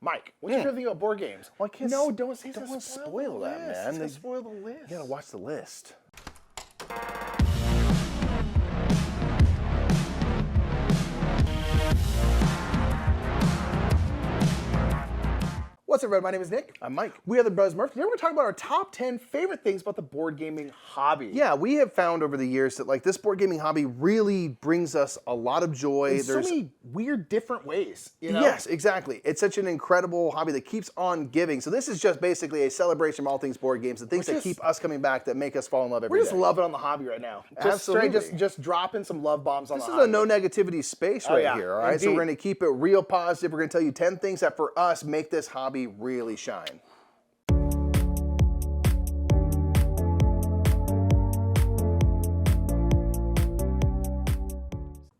Mike, what's your favorite thing about board games? Well, I can't No, don't say don't spoil that, man. He's gonna spoil the list. You gotta watch the list. What's up, everybody? My name is Nick. I'm Mike. We are the Brothers Murph. Today we're going to talk about our top 10 favorite things about the board gaming hobby. Yeah, we have found over the years that like this board gaming hobby really brings us a lot of joy. In so many weird, different ways. You know? Yes, exactly. It's such an incredible hobby that keeps on giving. So this is just basically a celebration of all things board games, the things that keep us coming back, that make us fall in love every day. We're just loving on the hobby right now. Absolutely. Just dropping some love bombs on the hobby. This is a no negativity space right here, all right? Indeed. So we're going to keep it real positive. We're going to tell you 10 things that for us make this hobby really shine.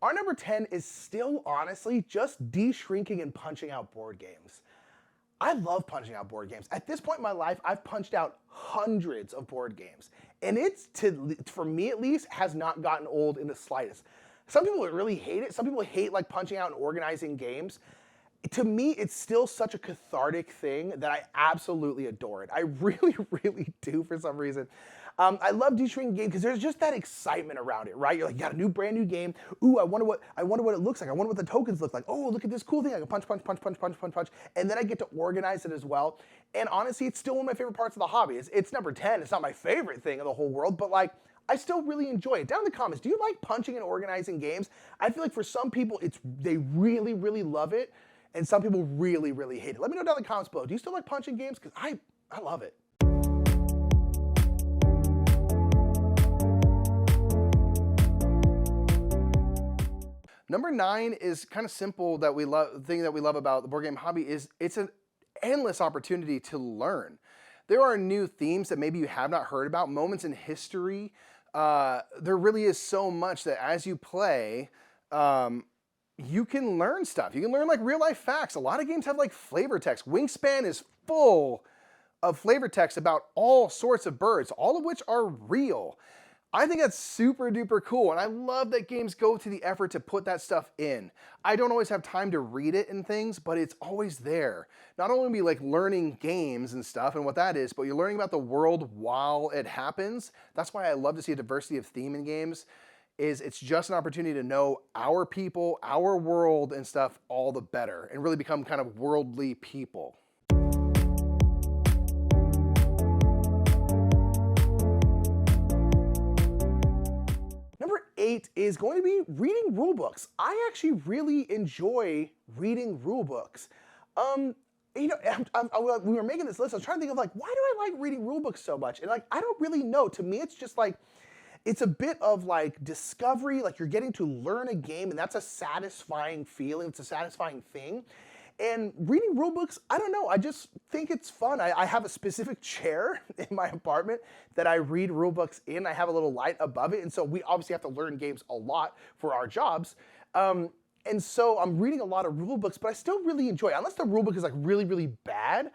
Our number 10 is still, honestly, just de-shrinking and punching out board games. I love punching out board games. At this point in my life, I've punched out hundreds of board games. And it's, for me at least, has not gotten old in the slightest. Some people really hate it. Some people hate like punching out and organizing games. To me, it's still such a cathartic thing that I absolutely adore it. I really, really do for some reason. I love de-shrinking games because there's just that excitement around it, right? You're like, you got a new brand new game. Ooh, I wonder what it looks like. I wonder what the tokens look like. Oh, look at this cool thing. I can punch, punch, punch, punch, punch, punch, punch. And then I get to organize it as well. And honestly, it's still one of my favorite parts of the hobby. It's number 10. It's not my favorite thing in the whole world, but like, I still really enjoy it. Down in the comments, do you like punching and organizing games? I feel like for some people, they really, really love it. And some people really, really hate it. Let me know down in the comments below. Do you still like punching games? Because I love it. Number 9 is kind of simple that we love. The thing that we love about the board game hobby is it's an endless opportunity to learn. There are new themes that maybe you have not heard about, moments in history. There really is so much that as you play, you can learn stuff. You can learn like real life facts. A lot of games have like flavor text. Wingspan is full of flavor text about all sorts of birds, all of which are real. I think that's super duper cool, and I love that games go to the effort to put that stuff in. I don't always have time to read it and things, but it's always there. Not only are we like learning games and stuff and what that is, but you're learning about the world while it happens. That's why I love to see a diversity of theme in games. It's just an opportunity to know our people, our world and stuff all the better and really become kind of worldly people. Number 8 is going to be reading rule books. I actually really enjoy reading rule books. You know, we were making this list. I was trying to think of like, why do I like reading rule books so much? And like, I don't really know. To me, it's just like, it's a bit of like discovery, like you're getting to learn a game, and that's a satisfying feeling. It's a satisfying thing. And reading rule books, I don't know, I just think it's fun. I have a specific chair in my apartment that I read rule books in. I have a little light above it, and so we obviously have to learn games a lot for our jobs. And so I'm reading a lot of rule books, but I still really enjoy it. Unless the rule book is like really, really bad,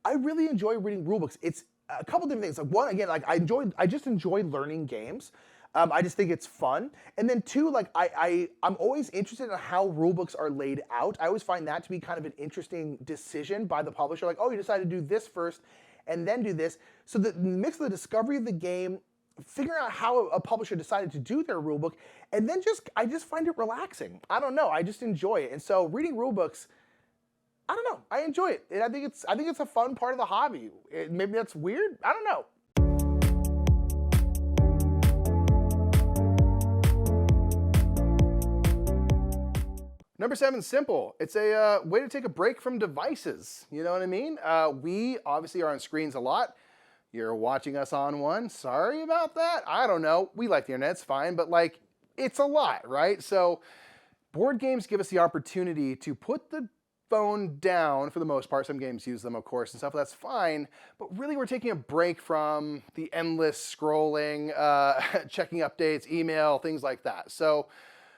I really enjoy reading rule books. It's a couple different things. Like one, again, like I just enjoy learning games. I just think it's fun. And then two, like I'm always interested in how rule books are laid out. I always find that to be kind of an interesting decision by the publisher. Like, oh, you decided to do this first and then do this. So the mix of the discovery of the game, figuring out how a publisher decided to do their rule book, and then I just find it relaxing. I don't know, I just enjoy it. And so reading rule books, I don't know, I enjoy it. And I think it's a fun part of the hobby. Maybe that's weird, I don't know. Number 7, simple. It's a way to take a break from devices. You know what I mean? We obviously are on screens a lot. You're watching us on one. Sorry about that. I don't know. We like the internet, it's fine, but like, it's a lot, right? So board games give us the opportunity to put the phone down for the most part. Some games use them, of course, and stuff. That's fine. But really, we're taking a break from the endless scrolling, checking updates, email, things like that. So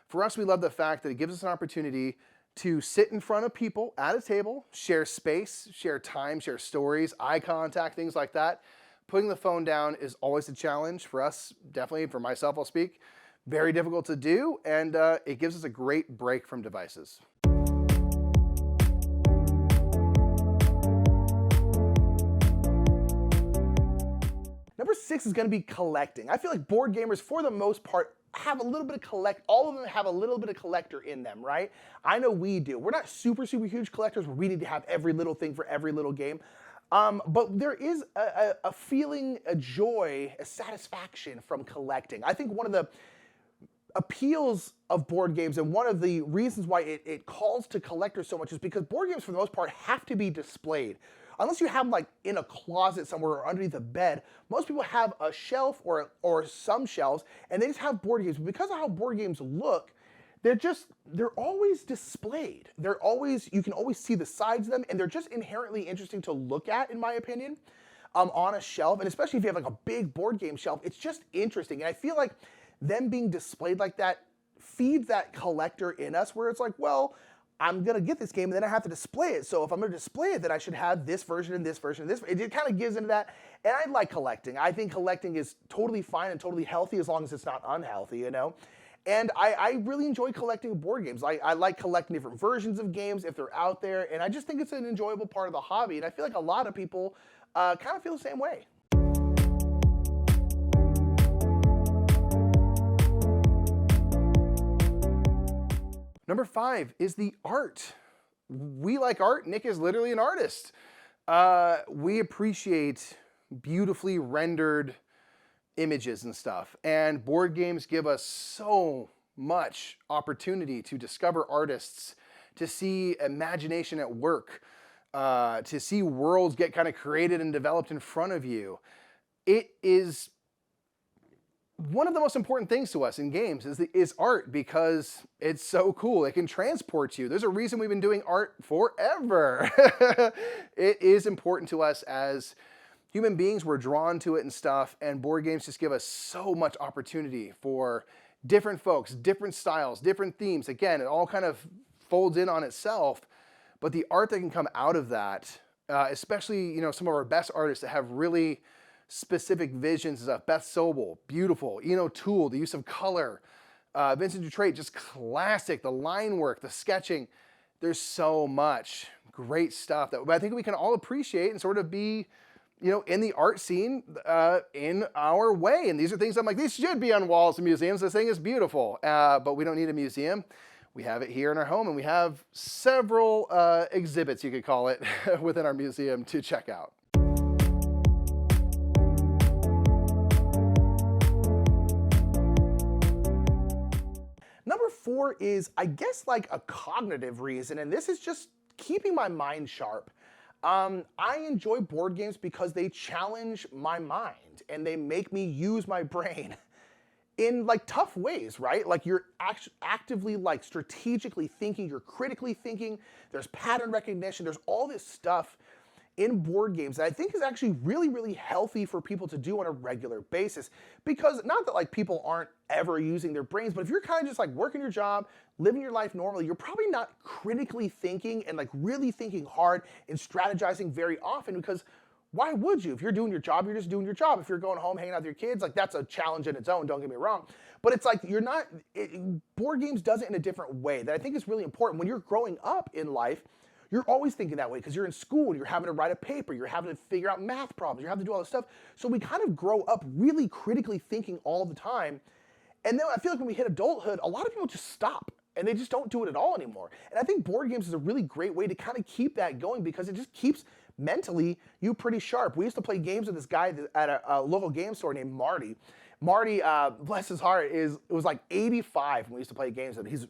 for us, we love the fact that it gives us an opportunity to sit in front of people at a table, share space, share time, share stories, eye contact, things like that. Putting the phone down is always a challenge for us, definitely for myself, I'll speak. Very difficult to do, and it gives us a great break from devices. Number 6 is going to be collecting. I feel like board gamers, for the most part, have a little bit of all of them have a little bit of collector in them, right? I know we do. We're not super huge collectors where we need to have every little thing for every little game. But there is a feeling, a joy, a satisfaction from collecting. I think one of the appeals of board games and one of the reasons why it calls to collectors so much is because board games, for the most part, have to be displayed. Unless you have them like in a closet somewhere or underneath a bed, most people have a shelf or some shelves, and they just have board games. But because of how board games look, they're always displayed. You can always see the sides of them, and they're just inherently interesting to look at, in my opinion, on a shelf. And especially if you have like a big board game shelf, it's just interesting. And I feel like them being displayed like that feeds that collector in us, where it's like, well, I'm gonna get this game and then I have to display it. So if I'm gonna display it, then I should have this version and this version and this. It kind of gives into that. And I like collecting. I think collecting is totally fine and totally healthy as long as it's not unhealthy, you know? And I really enjoy collecting board games. I like collecting different versions of games if they're out there. And I just think it's an enjoyable part of the hobby. And I feel like a lot of people kind of feel the same way. Number 5 is the art. We like art. Nick is literally an artist. We appreciate beautifully rendered images and stuff. And board games give us so much opportunity to discover artists, to see imagination at work, to see worlds get kind of created and developed in front of you. It is one of the most important things to us in games is art, because it's so cool. It can transport you. There's a reason we've been doing art forever. It is important to us as human beings. We're drawn to it and stuff, and board games just give us so much opportunity for different folks, different styles, different themes. Again, it all kind of folds in on itself, but the art that can come out of that, especially, some of our best artists that have really specific visions and stuff. Beth Sobel, beautiful. Toole, the use of color. Vincent Dutrait, just classic. The line work, the sketching. There's so much great stuff that I think we can all appreciate and sort of be, in the art scene in our way. And these are things I'm like, these should be on walls of museums. This thing is beautiful, but we don't need a museum. We have it here in our home, and we have several exhibits, you could call it, within our museum to check out. Number 4 is, I guess, like a cognitive reason, and this is just keeping my mind sharp. I enjoy board games because they challenge my mind and they make me use my brain in like tough ways, right? Like you're actively like strategically thinking, you're critically thinking, there's pattern recognition, there's all this stuff in board games that I think is actually really, really healthy for people to do on a regular basis. Because not that like people aren't ever using their brains, but if you're kind of just like working your job, living your life normally, you're probably not critically thinking and like really thinking hard and strategizing very often, because why would you? If you're doing your job, you're just doing your job. If you're going home, hanging out with your kids, like that's a challenge in its own, don't get me wrong. But it's like board games does it in a different way that I think is really important. When you're growing up in life, you're always thinking that way because you're in school and you're having to write a paper, you're having to figure out math problems, you're having to do all this stuff. So we kind of grow up really critically thinking all the time. And then I feel like when we hit adulthood, a lot of people just stop and they just don't do it at all anymore. And I think board games is a really great way to kind of keep that going because it just keeps mentally you pretty sharp. We used to play games with this guy at a local game store named Marty. Marty, bless his heart, it was like 85 when we used to play games with him. He's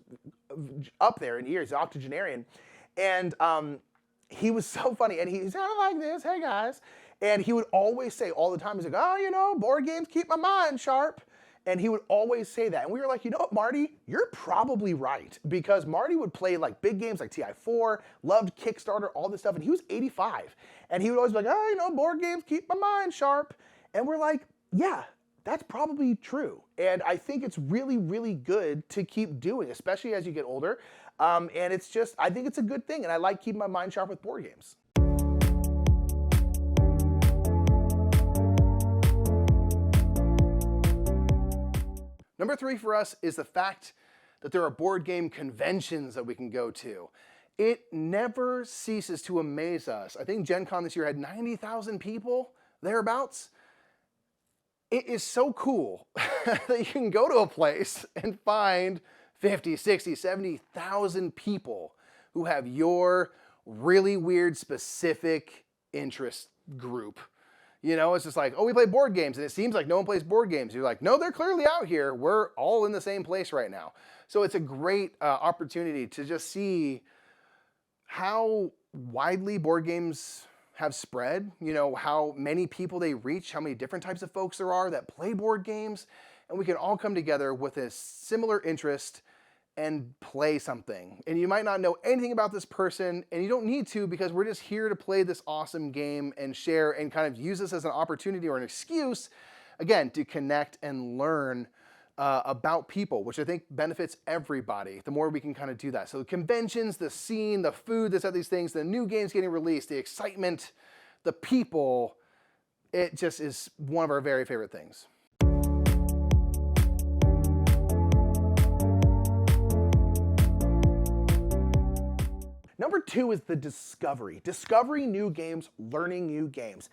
up there in years, octogenarian. And he was so funny, and he sounded like this, hey guys. And he would always say all the time, he's like, oh, board games keep my mind sharp. And he would always say that. And we were like, you know what, Marty, you're probably right. Because Marty would play like big games like TI4, loved Kickstarter, all this stuff. And he was 85. And he would always be like, board games keep my mind sharp. And we're like, yeah, that's probably true. And I think it's really, really good to keep doing, especially as you get older. And it's just, I think it's a good thing. And I like keeping my mind sharp with board games. Number 3 for us is the fact that there are board game conventions that we can go to. It never ceases to amaze us. I think Gen Con this year had 90,000 people, thereabouts. it is so cool that you can go to a place and find 50, 60, 70,000 people who have your really weird specific interest group. You know, it's just like, oh, we play board games, and it seems like no one plays board games. You're like, no, they're clearly out here. We're all in the same place right now. So it's a great opportunity to just see how widely board games have spread, you know, how many people they reach, how many different types of folks there are that play board games, and we can all come together with a similar interest and play something. And you might not know anything about this person, and you don't need to, because we're just here to play this awesome game and share and kind of use this as an opportunity or an excuse, again, to connect and learn about people, which I think benefits everybody the more we can kind of do that. So the conventions, the scene, the food that's at these things, the new games getting released, the excitement, the people, it just is one of our very favorite things. Number 2 is the discovery. Discovering new games, learning new games.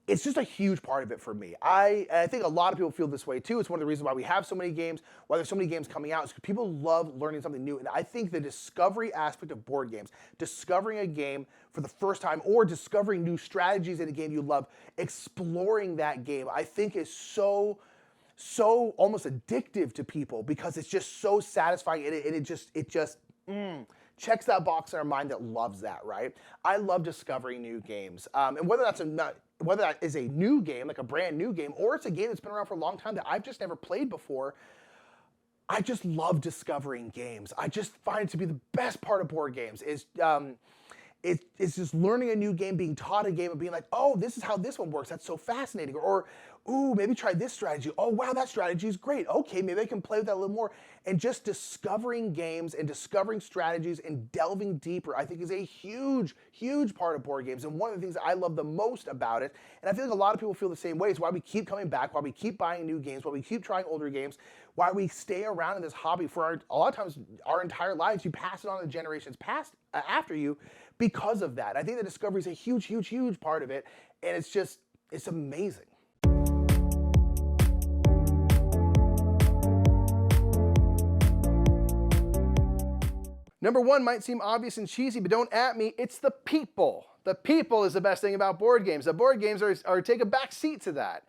It's just a huge part of it for me. I think a lot of people feel this way too. It's one of the reasons why we have so many games, why there's so many games coming out, is because people love learning something new. And I think the discovery aspect of board games, discovering a game for the first time or discovering new strategies in a game you love, exploring that game, I think is so almost addictive to people, because it's just so satisfying, and it just checks that box in our mind that loves that, right? I love discovering new games, and whether that is a new game, like a brand new game, or it's a game that's been around for a long time that I've just never played before, I just love discovering games. I just find it to be the best part of board games is it's just learning a new game, being taught a game, and being like, oh, this is how this one works. That's so fascinating. Or, ooh, maybe try this strategy. Oh, wow, that strategy is great. Okay, maybe I can play with that a little more. And just discovering games and discovering strategies and delving deeper, I think, is a huge, huge part of board games. And one of the things that I love the most about it, and I feel like a lot of people feel the same way, is why we keep coming back, why we keep buying new games, why we keep trying older games, why we stay around in this hobby for a lot of times our entire lives. You pass it on to the generations past after you because of that. I think the discovery is a huge, huge, huge part of it, and it's amazing. Number 1 might seem obvious and cheesy, but don't at me. It's the people. The people is the best thing about board games. The board games are take a back seat to that.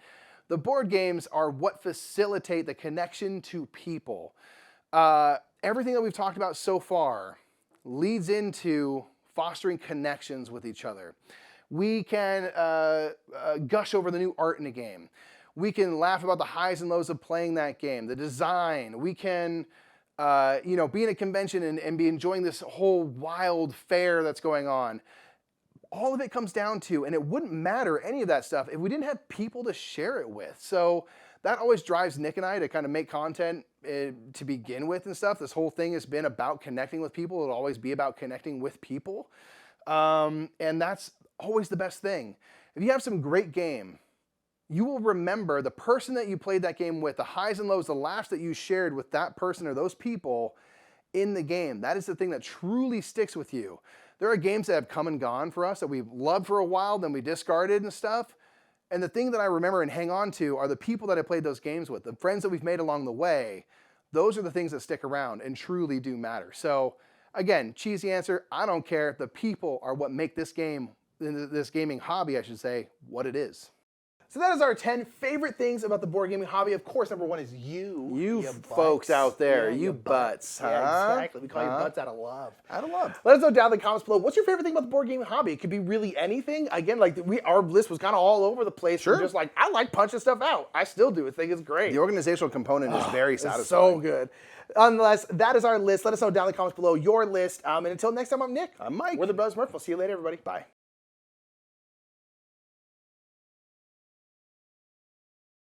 The board games are what facilitate the connection to people. Everything that we've talked about so far leads into fostering connections with each other. We can gush over the new art in a game. We can laugh about the highs and lows of playing that game, the design. We can be in a convention and be enjoying this whole wild fair that's going on. All of it comes down to, and it wouldn't matter any of that stuff if we didn't have people to share it with. So that always drives Nick and I to kind of make content to begin with and stuff. This whole thing has been about connecting with people. It'll always be about connecting with people. And that's always the best thing. If you have some great game, you will remember the person that you played that game with, the highs and lows, the laughs that you shared with that person or those people in the game. That is the thing that truly sticks with you. There are games that have come and gone for us that we've loved for a while, then we discarded and stuff. And the thing that I remember and hang on to are the people that I played those games with, the friends that we've made along the way. Those are the things that stick around and truly do matter. So again, cheesy answer, I don't care. The people are what make this game, this gaming hobby, I should say, what it is. So that is our 10 favorite things about the board gaming hobby. Of course, number 1 is you. You folks out there, you butts. Huh? Yeah, exactly. We call you butts out of love. Out of love. Let us know down in the comments below. What's your favorite thing about the board gaming hobby? It could be really anything. Again, like our list was kind of all over the place. Sure. We're just like, I like punching stuff out. I still do. I think it's great. The organizational component is very satisfying. It's so good. Nonetheless, that is our list. Let us know down in the comments below your list. And until next time, I'm Nick. I'm Mike. We're the Brothers Murph. We'll see you later, everybody. Bye.